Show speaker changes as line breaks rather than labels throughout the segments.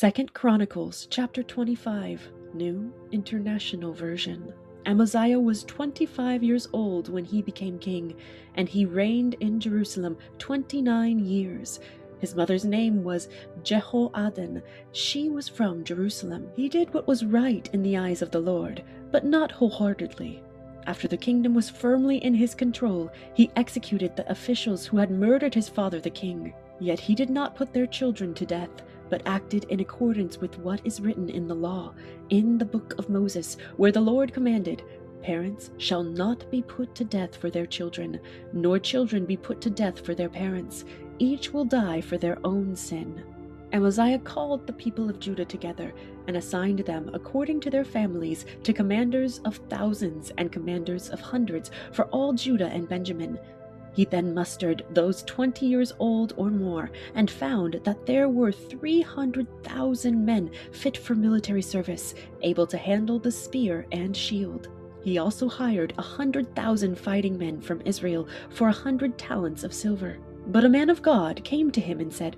2 Chronicles chapter 25, New International Version. Amaziah was 25 years old when he became king, and he reigned in Jerusalem 29 years. His mother's name was Jehoaddan. She was from Jerusalem. He did what was right in the eyes of the Lord, but not wholeheartedly. After the kingdom was firmly in his control, he executed the officials who had murdered his father the king. Yet he did not put their children to death, but acted in accordance with what is written in the law, in the book of Moses, where the Lord commanded, "Parents shall not be put to death for their children, nor children be put to death for their parents. Each will die for their own sin." Amaziah called the people of Judah together and assigned them according to their families to commanders of thousands and commanders of hundreds for all Judah and Benjamin. He then mustered those 20 years old or more and found that there were 300,000 men fit for military service, able to handle the spear and shield. He also hired 100,000 fighting men from Israel for 100 talents of silver. But a man of God came to him and said,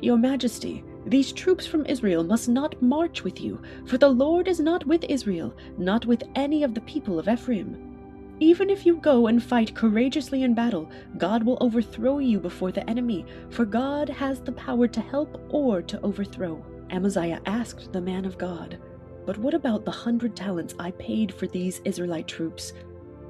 "Your Majesty, these troops from Israel must not march with you, for the Lord is not with Israel, not with any of the people of Ephraim. Even if you go and fight courageously in battle, God will overthrow you before the enemy, for God has the power to help or to overthrow." Amaziah asked the man of God, "But what about the 100 talents I paid for these Israelite troops?"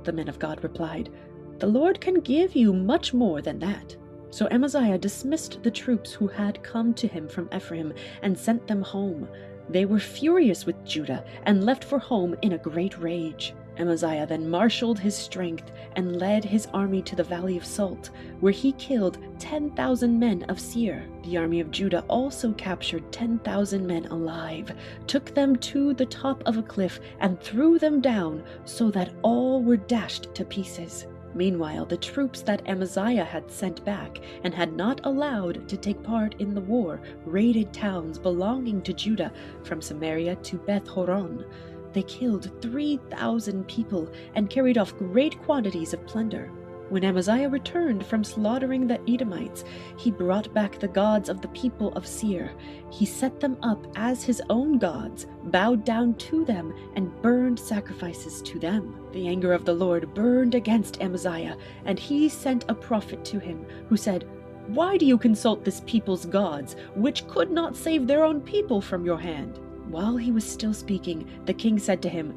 The man of God replied, "The Lord can give you much more than that." So Amaziah dismissed the troops who had come to him from Ephraim and sent them home. They were furious with Judah and left for home in a great rage. Amaziah then marshaled his strength and led his army to the Valley of Salt, where he killed 10,000 men of Seir. The army of Judah also captured 10,000 men alive, took them to the top of a cliff, and threw them down so that all were dashed to pieces. Meanwhile, the troops that Amaziah had sent back and had not allowed to take part in the war raided towns belonging to Judah from Samaria to Beth Horon. They killed 3,000 people and carried off great quantities of plunder. When Amaziah returned from slaughtering the Edomites, he brought back the gods of the people of Seir. He set them up as his own gods, bowed down to them, and burned sacrifices to them. The anger of the Lord burned against Amaziah, and he sent a prophet to him, who said, "Why do you consult this people's gods, which could not save their own people from your hand?" While he was still speaking, the king said to him,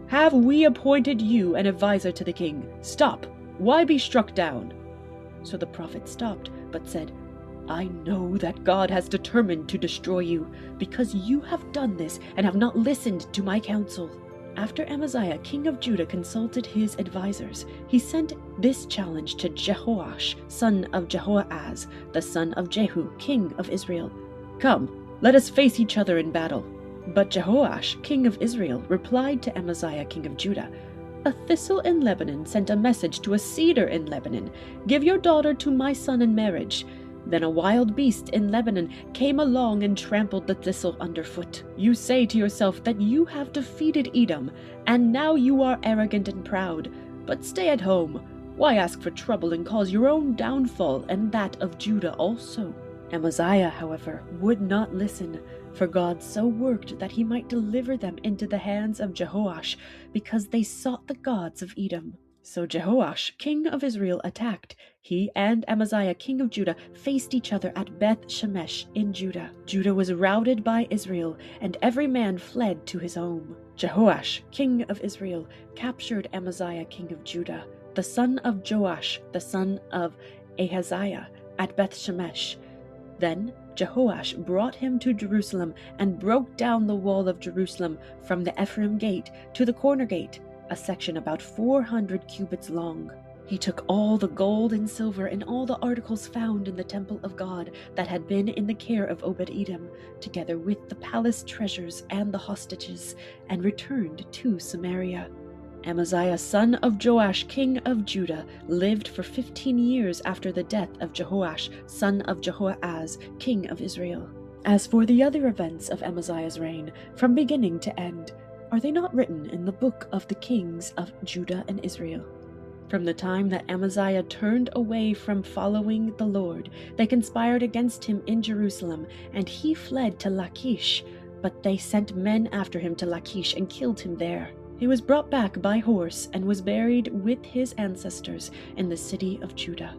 "Have we appointed you an advisor to the king? Stop! Why be struck down?" So the prophet stopped, but said, "I know that God has determined to destroy you, because you have done this and have not listened to my counsel." After Amaziah, king of Judah, consulted his advisors, he sent this challenge to Jehoash, son of Jehoahaz, the son of Jehu, king of Israel. "Come, let us face each other in battle." But Jehoash, king of Israel, replied to Amaziah, king of Judah, "A thistle in Lebanon sent a message to a cedar in Lebanon, 'Give your daughter to my son in marriage.' Then a wild beast in Lebanon came along and trampled the thistle underfoot. You say to yourself that you have defeated Edom, and now you are arrogant and proud. But stay at home. Why ask for trouble and cause your own downfall and that of Judah also?" Amaziah, however, would not listen, for God so worked that he might deliver them into the hands of Jehoash, because they sought the gods of Edom. So Jehoash, king of Israel, attacked. He and Amaziah, king of Judah, faced each other at Beth Shemesh in Judah. Judah was routed by Israel, and every man fled to his home. Jehoash, king of Israel, captured Amaziah, king of Judah, the son of Joash, the son of Ahaziah, at Beth Shemesh. Then Jehoash brought him to Jerusalem and broke down the wall of Jerusalem from the Ephraim gate to the corner gate, a section about 400 cubits long. He took all the gold and silver and all the articles found in the temple of God that had been in the care of Obed-Edom, together with the palace treasures and the hostages, and returned to Samaria. Amaziah, son of Joash, king of Judah, lived for 15 years after the death of Jehoash, son of Jehoahaz, king of Israel. As for the other events of Amaziah's reign, from beginning to end, are they not written in the book of the kings of Judah and Israel? From the time that Amaziah turned away from following the Lord, they conspired against him in Jerusalem, and he fled to Lachish. But they sent men after him to Lachish and killed him there. He was brought back by horse and was buried with his ancestors in the city of Judah.